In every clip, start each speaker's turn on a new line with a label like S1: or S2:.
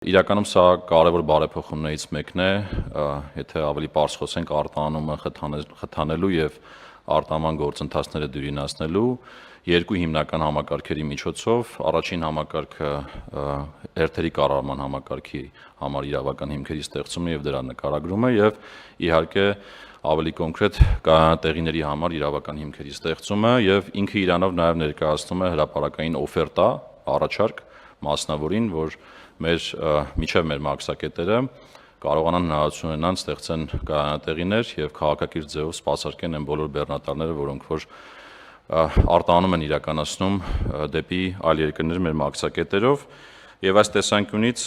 S1: Իրականում սա կարևոր բարեփոխումներից մեկն է, եթե ավելի պարզ խոսենք արտահանումը խթանելու եւ արտահանման գործընթացները դյուրինացնելու երկու հիմնական համակարգերի միջոցով առաջին համակարգը հերթերի կառավարման համակարգի համար իրավական հիմքերի ստեղծումն եւ դրա նկարագրումը եւ իհարկե ավելի կոնկրետ կայանատեղիների համար իրավական հիմքերի ստեղծումը եւ ինքը իրանով նաեւ ներկայացնում է հրապարակային օֆերտա, առաջարկ մասնավորին, որ միջև մեր մաքսակետերը կարողանան հնարավորություն ունենան ստեղծեն կայանատեղիներ եւ քաղաքակիրթ ձևով սպասարկեն այն բոլոր բեռնատարները, որոնք որ արտահանում են իրականացնում դեպի այլ երկրներ մեր մաքսակետերով եւ այս տեսանկյունից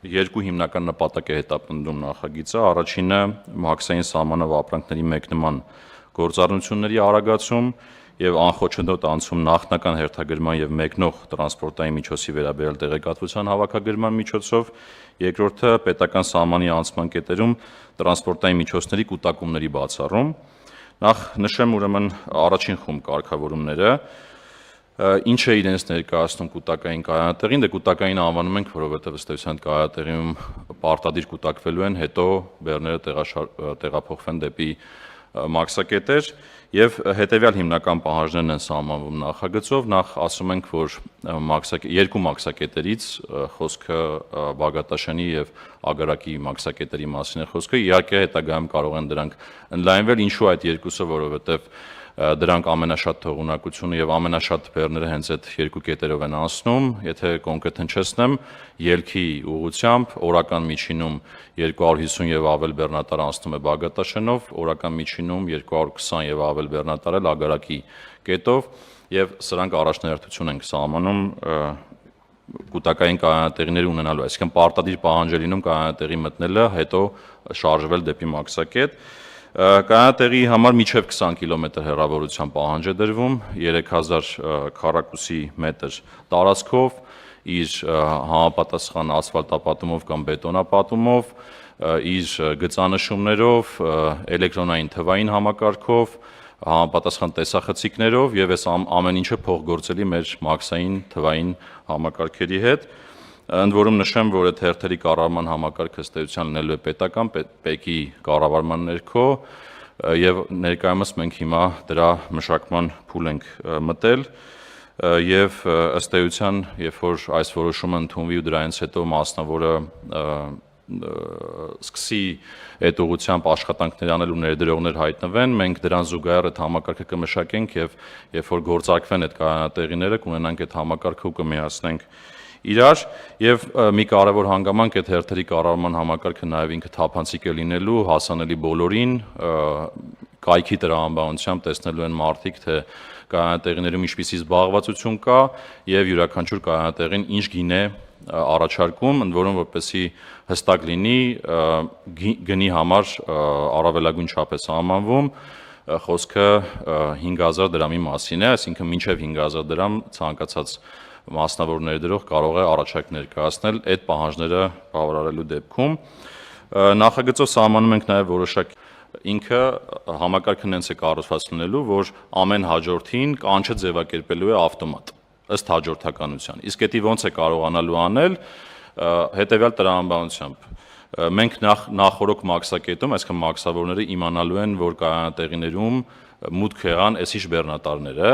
S1: երկու հիմնական նպատակ է հետապնդում նախագիծը առաջինը մաքսային սահմանով ապրանքների մեկնման գործառնությունների արագացում եւ անխոչնդոտ անցում նախնական հերթագրման եւ մեկնող տրանսպորտային միջոցի վերաբերյալ տեղեկատվության հավաքագրման միջոցով, երկրորդը պետական սահմանի անցման կետերում տրանսպորտային միջոցների կուտակումների բացառում։ Նախ նշեմ ուրեմն առաջին խումբ կարգավորումները, ինչ է իրենց ներկայացնում կուտակային կայանատեղին, դե կուտակային անվանում ենք, որովհետեւ ըստ էության կայանատեղիում պարտադիր կուտակվելու են, հետո բեռները տեղափոխվեն դեպի մաքսակետեր եւ հետեւյալ հիմնական պահանջներն են սահմանվում նախագծով նախ ասում ենք որ երկու մաքսակետերից խոսքը Բաղդաշանի եւ Ագարակի մաքսակետերի մասին է խոսքը իհարկե հետագայում կարող են դրանք ընդլայնվել ինչու այդ երկուսը որովհետեւ դրանք ամենաշատ թողունակությունը եւ ամենաշատ բեռները հենց այդ երկու կետերով են անցնում եթե կոնկրետ հնչեցնեմ ելքի ուղղությամբ օրական միջինում 250 եւ ավել բեռնատար անցնում է Բաղդաշանով օրական միջինում 220 եւ ավել բեռնատար էլ Ագարակի կետով եւ սրանք առաջնահերթություն են սահմանում կուտակային կայանատեղիների ունենալու այսինքն պարտադիր պահանջ է լինում կայանատեղի մտնելը հետո շարժվել դեպի մաքսակետ Կայանատեղի համար միջև 20 կիլոմետր հեռավորության պահանջ է դրվում 3000 քառակուսի մետր տարածքով իր համապատասխան ասֆալտապատումով կամ բետոնապատումով իր գծանշումներով էլեկտրոնային թվային համակարգով համապատասխան տեսախցիկներով եւ այս ամեն ինչը փոխգործելի մեր մաքսային թվային համակարգերի հետ Ընդ որում նշեմ, որ այդ հերթերի կառավարման համակարգը ըստ էության լինելու է պետական ՊԵԿ-ի կառավարման ներքո եւ ներկայումս մենք հիմա դրա մշակման փուլ ենք մտել եւ ըստ էության, երբ որ այս որոշումը ընդունվի ու դրանից հետո մասնավորը սկսի այդ ուղղությամբ աշխատանքներ անել ու ներդրողներ հայտնվեն, մենք դրան զուգահեռ այդ համակարգը կմշակենք եւ երբ որ գործարկվեն այդ կայանատեղիները, կունենանք այդ համակարգը ու կմիացնենք իրար եւ մի կարևոր հանգամանք այդ հերթերի կառավարման համակարգը նաեւ ինքը թափանցիկ է լինելու հասանելի բոլորին կայքի տրամաբանությամբ տեսնելու են մարդիկ թե կայանատեղիներում ինչպիսի զբաղվածություն կա եւ յուրաքանչյուր կայանատեղին ինչ գին է առաջարկում ընդ որում որպեսի հստակ լինի գնի համար առավելագույն չափ է սահմանվում խոսքը 5000 դրամի մասին է այսինքն մինչեւ 5000 դրամ ցանկացած մասնավոր ներդրող կարող է առաջարկ ներկայացնել այդ պահանջները բավարարելու դեպքում նախագծով սահմանում ենք նաև որոշակ ինքը համակարգը նենց է կառուցված լինելու որ ամեն հաջորդին կանչը ձևակերպելու է ավտոմատ ըստ հաջորդականության իսկ դա ոնց է կարողանալու անել հետեւյալ տրամաբանությամբ մենք նախորոք մաքսակետում այսինքն մաքսավորները իմանալու են որ կայանատեղիներում մուտք եղան այսիշ բեռնատարները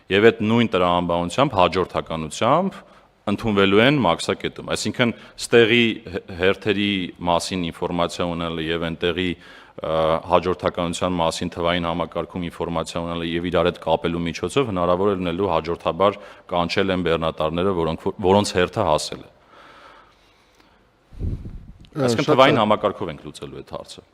S1: Եվ այդ նույն տրամաբանությամբ հաջորդականությամբ ընդունվելու են մաքսակետում այսինքն ստեղի հերթերի մասին ինֆորմացիա ունենալը եւ այնտեղի հաջորդականության մասին թվային համակարգում ինֆորմացիա ունենալը եւ իրար հետ կապելու միջոցով հնարավոր է լինելու հաջորդաբար կանչել են բեռնատարները որոնց հերթը հասել է Այսինքն թվային համակարգով ենք լուծելու այդ հարցը